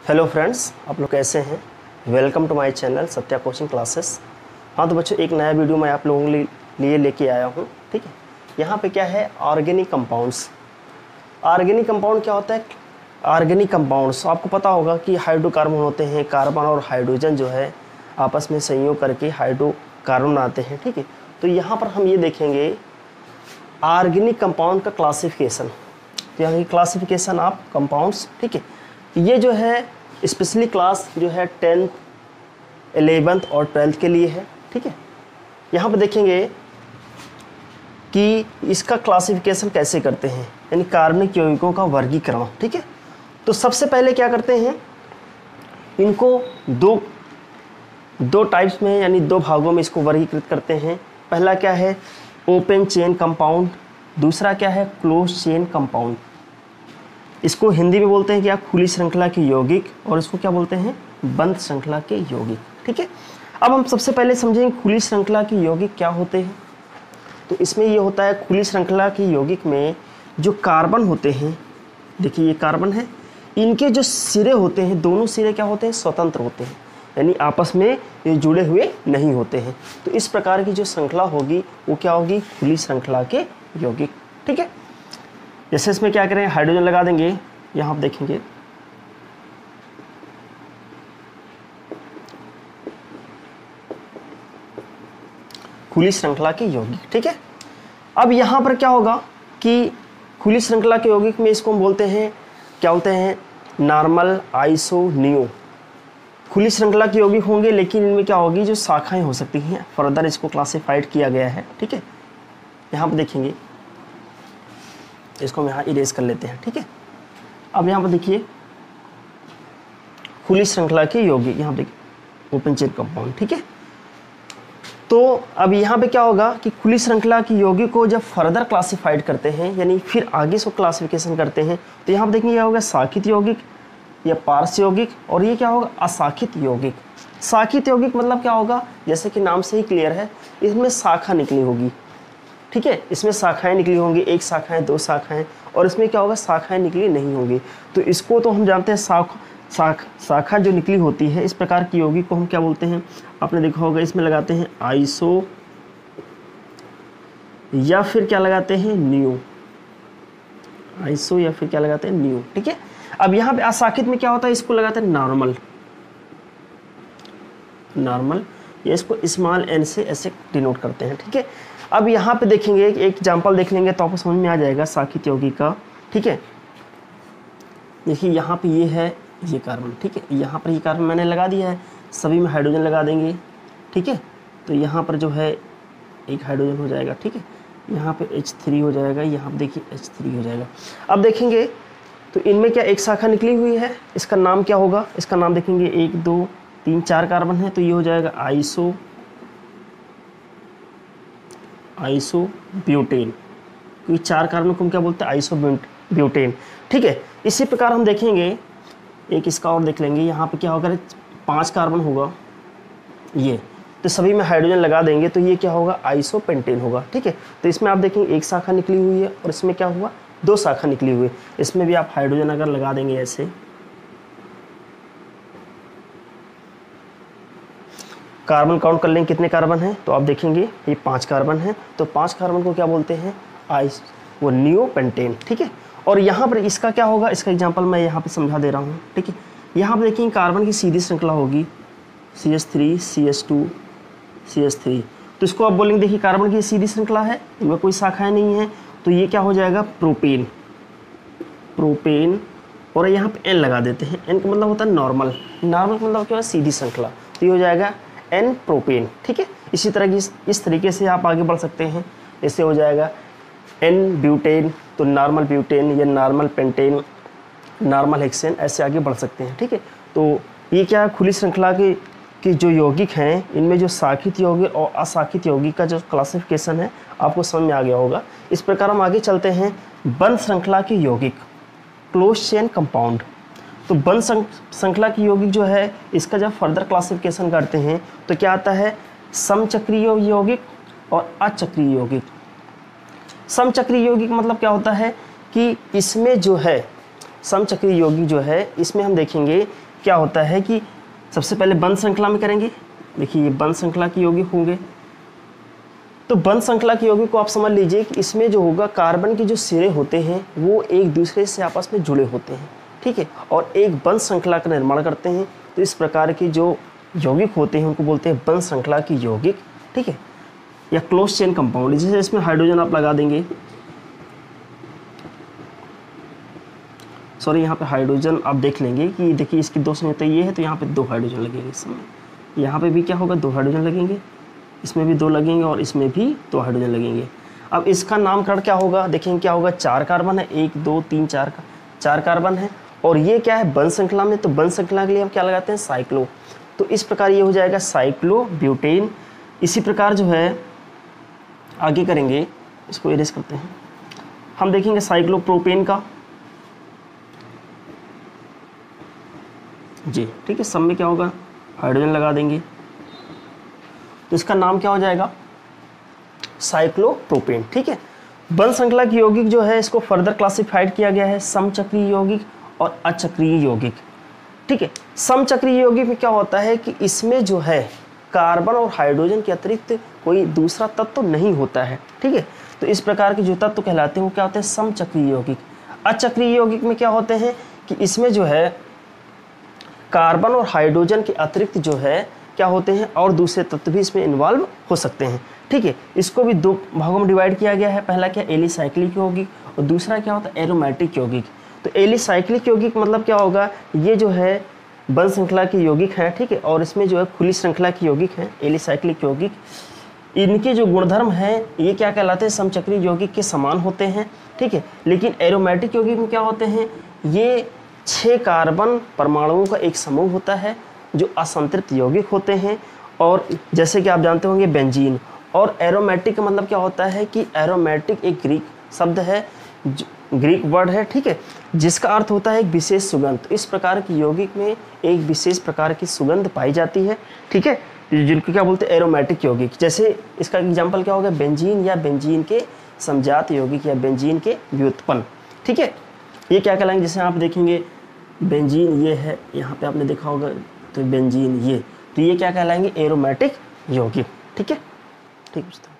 Hello friends, आप लोग कैसे हैं। Welcome to my channel Satya coaching classes. हाँ तो बच्चों, एक नया वीडियो मैं आप लोगों के लिए लेके आया हूँ। ठीक है, यहाँ पे क्या है, ऑर्गेनिक कंपाउंड्स। ऑर्गेनिक कंपाउंड क्या होता है? ऑर्गेनिक कंपाउंड्स आपको पता होगा कि हाइड्रोकार्बन होते हैं। कार्बन और हाइड्रोजन जो है आपस में संयोग करके हाइड्रोकार्बन बनाते हैं। ठीक है, तो यहाँ पर हम ये देखेंगे ऑर्गेनिक कंपाउंड का क्लासिफिकेशन। तो यहाँ की क्लासिफिकेशन ऑफ कंपाउंड्स। ठीक है, ये जो है स्पेशली क्लास जो है 10th, 11th और 12th के लिए है। ठीक है, यहाँ पर देखेंगे कि इसका क्लासिफिकेशन कैसे करते हैं, यानी कार्बनिक यौगिकों का वर्गीकरण। ठीक है, तो सबसे पहले क्या करते हैं, इनको दो टाइप्स में यानी दो भागों में इसको वर्गीकृत करते हैं। पहला क्या है, ओपन चेन कंपाउंड। दूसरा क्या है, क्लोज चेन कंपाउंड। इसको हिंदी में बोलते हैं क्या, खुली श्रृंखला के यौगिक, और इसको क्या बोलते हैं, बंद श्रृंखला के यौगिक। ठीक है, अब हम सबसे पहले समझेंगे खुली श्रृंखला के यौगिक क्या होते हैं। तो इसमें ये होता है, खुली श्रृंखला के यौगिक में जो कार्बन होते हैं, देखिए ये कार्बन है, इनके जो सिरे होते हैं, दोनों सिरे क्या होते हैं, स्वतंत्र होते हैं, यानी आपस में ये जुड़े हुए नहीं होते हैं। तो इस प्रकार की जो श्रृंखला होगी वो क्या होगी, खुली श्रृंखला के यौगिक। ठीक है, जैसे इसमें क्या करें, हाइड्रोजन लगा देंगे, यहाँ आप देखेंगे खुली श्रृंखला के यौगिक। ठीक है, अब यहाँ पर क्या होगा कि खुली श्रृंखला के यौगिक में इसको हम बोलते हैं, क्या बोलते हैं, नॉर्मल, आइसो, नियो। खुली श्रृंखला के यौगिक होंगे, लेकिन इनमें क्या होगी, जो शाखाएं हो सकती हैं, फर्दर इसको क्लासिफाइड किया गया है। ठीक है, यहाँ पर देखेंगे, इसको हम यहाँ इरेज कर लेते हैं। ठीक है, अब यहाँ पर देखिए खुली श्रृंखला के यौगिक, यहाँ देखिए ओपन चेन कंपाउंड। ठीक है, तो अब यहाँ पे क्या होगा कि खुली श्रृंखला की यौगिक को जब फर्दर क्लासिफाइड करते हैं, यानी फिर आगे से क्लासिफिकेशन करते हैं, तो यहाँ पर देखेंगे क्या होगा, शाखित यौगिक या पार्श्व यौगिक, और ये क्या होगा, अशाखित यौगिक। शाखित यौगिक मतलब क्या होगा, जैसे कि नाम से ही क्लियर है, इसमें शाखा निकली होगी। ठीक है, इसमें शाखाएं निकली होंगी, एक शाखाएं, दो शाखाएं, और इसमें क्या होगा, शाखाएं निकली नहीं होंगी। तो इसको तो हम जानते हैं, शाखा जो निकली होती है, इस प्रकार की यौगिक को हम क्या बोलते हैं, आपने देखा होगा इसमें लगाते हैं आइसो या फिर क्या लगाते हैं, नियो। आइसो या फिर क्या लगाते हैं, नियो। ठीक है, अब यहाँ पे अशाखित में क्या होता है, इसको लगाते हैं नॉर्मल, या इसको स्मॉल एन से ऐसे डिनोट करते हैं। ठीक है, अब यहाँ पे देखेंगे एक एग्जांपल देख लेंगे तो आपको समझ में आ जाएगा शाखित यौगिक का। ठीक है, देखिए यहाँ पे ये है, ये कार्बन। ठीक है, यहाँ पर ये कार्बन मैंने लगा दिया है, सभी में हाइड्रोजन लगा देंगे। ठीक है, तो यहाँ पर जो है एक हाइड्रोजन हो जाएगा। ठीक है, यहाँ पे H3 हो जाएगा, यहाँ पे देखिए H3 हो जाएगा। अब देखेंगे तो इनमें क्या एक शाखा निकली हुई है, इसका नाम क्या होगा, इसका नाम देखेंगे 1 2 3 4 कार्बन है, तो ये हो जाएगा आइसो ब्यूटेन। क्योंकि 4 कार्बन को हम क्या बोलते हैं, आइसो ब्यूटेन। ठीक है, इसी प्रकार हम देखेंगे एक इसका और देख लेंगे, यहाँ पे क्या होगा, 5 कार्बन होगा ये, तो सभी में हाइड्रोजन लगा देंगे, तो ये क्या होगा, आइसो पेंटेन होगा। ठीक है, तो इसमें आप देखेंगे एक शाखा निकली हुई है, और इसमें क्या हुआ, 2 शाखा निकली हुई है। इसमें भी आप हाइड्रोजन अगर लगा देंगे ऐसे, कार्बन काउंट कर लेंगे कितने कार्बन हैं, तो आप देखेंगे ये 5 कार्बन हैं, तो 5 कार्बन को क्या बोलते हैं, वो नियो पेंटेन। ठीक है, और यहाँ पर इसका क्या होगा, इसका एग्जांपल मैं यहाँ पे समझा दे रहा हूँ। ठीक है, यहाँ पर देखेंगे कार्बन की सीधी श्रृंखला होगी CH3 CH2 CH3, तो इसको आप बोलेंगे, देखिए कार्बन की सीधी श्रृंखला है, इनमें कोई शाखाएं नहीं है, तो ये क्या हो जाएगा, प्रोपेन। और यहाँ पे N लगा देते हैं, N का मतलब होता है नॉर्मल का मतलब क्या है, सीधी श्रृंखला, तो ये हो जाएगा N प्रोपेन। ठीक है, इसी तरह की इस तरीके से आप आगे बढ़ सकते हैं, इससे हो जाएगा N ब्यूटेन, तो नॉर्मल ब्यूटेन या नॉर्मल पेंटेन, नॉर्मल हेक्सेन, ऐसे आगे बढ़ सकते हैं। ठीक है, तो ये क्या खुली श्रृंखला की जो यौगिक हैं, इनमें जो शाखित यौगिक और अशाखित यौगिक का जो क्लासिफिकेशन है आपको समझ में आ गया होगा। इस प्रकार हम आगे चलते हैं, बंद श्रृंखला के यौगिक, क्लोज चेन कंपाउंड। तो बंद श्रृंखला की यौगिक जो है, इसका जब फर्दर क्लासिफिकेशन करते हैं तो क्या आता है, समचक्रीय यौगिक और अचक्रीय यौगिक। समचक्रीय यौगिक मतलब क्या होता है कि इसमें जो है समचक्रीय यौगिक जो है, इसमें हम देखेंगे क्या होता है कि सबसे पहले बंध श्रृंखला में करेंगे। देखिए ये बंध श्रृंखला के यौगिक होंगे। तो बंध श्रृंखला के यौगिक को आप समझ लीजिए कि इसमें जो होगा कार्बन के जो सिरे होते हैं वो एक दूसरे से आपस में जुड़े होते हैं, ठीक है, और एक बंध श्रृंखला का निर्माण करते हैं। तो इस प्रकार के जो यौगिक होते हैं उनको बोलते हैं बंध श्रृंखला की यौगिक, ठीक है, या क्लोज चेन कंपाउंड। जैसे इसमें हाइड्रोजन आप लगा देंगे, सॉरी यहाँ पे हाइड्रोजन आप देख लेंगे कि देखिए इसकी 2 संयुक्ता ये है तो यहाँ पे 2 हाइड्रोजन लगेंगे इस समय। यहाँ पे भी क्या होगा, 2 हाइड्रोजन लगेंगे, इसमें भी 2 लगेंगे और इसमें भी 2 हाइड्रोजन लगेंगे। अब इसका नामकरण क्या होगा, देखेंगे क्या होगा, 4 कार्बन है, 1 2 3 4 का 4 कार्बन है। और ये क्या है, बंध श्रृंखला में, तो बंध श्रृंखला के लिए हम क्या लगाते हैं, साइक्लो। तो इस प्रकार ये हो जाएगा साइक्लो ब्यूटेन। इसी प्रकार जो है आगे करेंगे, इसको इरेज करते हैं, हम देखेंगे साइक्लोप्रोपेन का जी, ठीक है, सब में क्या होगा, हाइड्रोजन लगा देंगे, तो इसका नाम क्या हो जाएगा, साइक्लोप्रोपेन, ठीक है। बंध श्रृंखला की यौगिक जो है इसको फर्दर क्लासिफाइड किया गया है समचक्रीय यौगिक और अचक्रीय यौगिक, ठीक है। समचक्रीय यौगिक में क्या होता है कि इसमें जो है कार्बन और हाइड्रोजन के अतिरिक्त कोई दूसरा तत्व नहीं होता है, ठीक है। तो इस प्रकार के जो तत्व कहलाते हैं वो क्या होते हैं, समचक्रीय यौगिक। अचक्रीय यौगिक में क्या होते हैं कि इसमें जो है कार्बन और हाइड्रोजन के अतिरिक्त जो है क्या होते हैं और दूसरे तत्व भी इसमें इन्वॉल्व हो सकते हैं, ठीक है। इसको भी 2 भागों में डिवाइड किया गया है। पहला क्या, एलिसाइक्लिक यौगिक, और दूसरा क्या होता है, एरोमेटिक यौगिक। तो एलिसाइक्लिक यौगिक मतलब क्या होगा, ये जो है बंध श्रृंखला की यौगिक है, ठीक है, और इसमें जो है खुली श्रृंखला की यौगिक है एलिसाइक्लिक यौगिक। इनके जो गुणधर्म हैं ये क्या कहलाते हैं, समचक्रीय यौगिक के समान होते हैं, ठीक है। लेकिन एरोमेटिक यौगिक में क्या होते हैं, ये 6 कार्बन परमाणुओं का एक समूह होता है जो असंतृप्त यौगिक होते हैं। और जैसे कि आप जानते होंगे बेंजीन। और एरोमेटिक का मतलब क्या होता है कि एरोमेटिक एक ग्रीक शब्द है, ग्रीक वर्ड है, ठीक है, जिसका अर्थ होता है एक विशेष सुगंध। तो इस प्रकार की यौगिक में एक विशेष प्रकार की सुगंध पाई जाती है, ठीक है, जिनको क्या बोलते हैं, एरोमेटिक यौगिक। जैसे इसका एग्जाम्पल क्या होगा, बेंजीन या बेंजीन के समजात यौगिक या बेंजीन के व्युत्पन्न, ठीक है। ये क्या कहलाएंगे, जैसे आप देखेंगे बेंजीन ये है, यहाँ पे आपने देखा होगा, तो बेंजीन ये, तो ये क्या कहलाएंगे, एरोमेटिक यौगिक, ठीक है, ठीक है।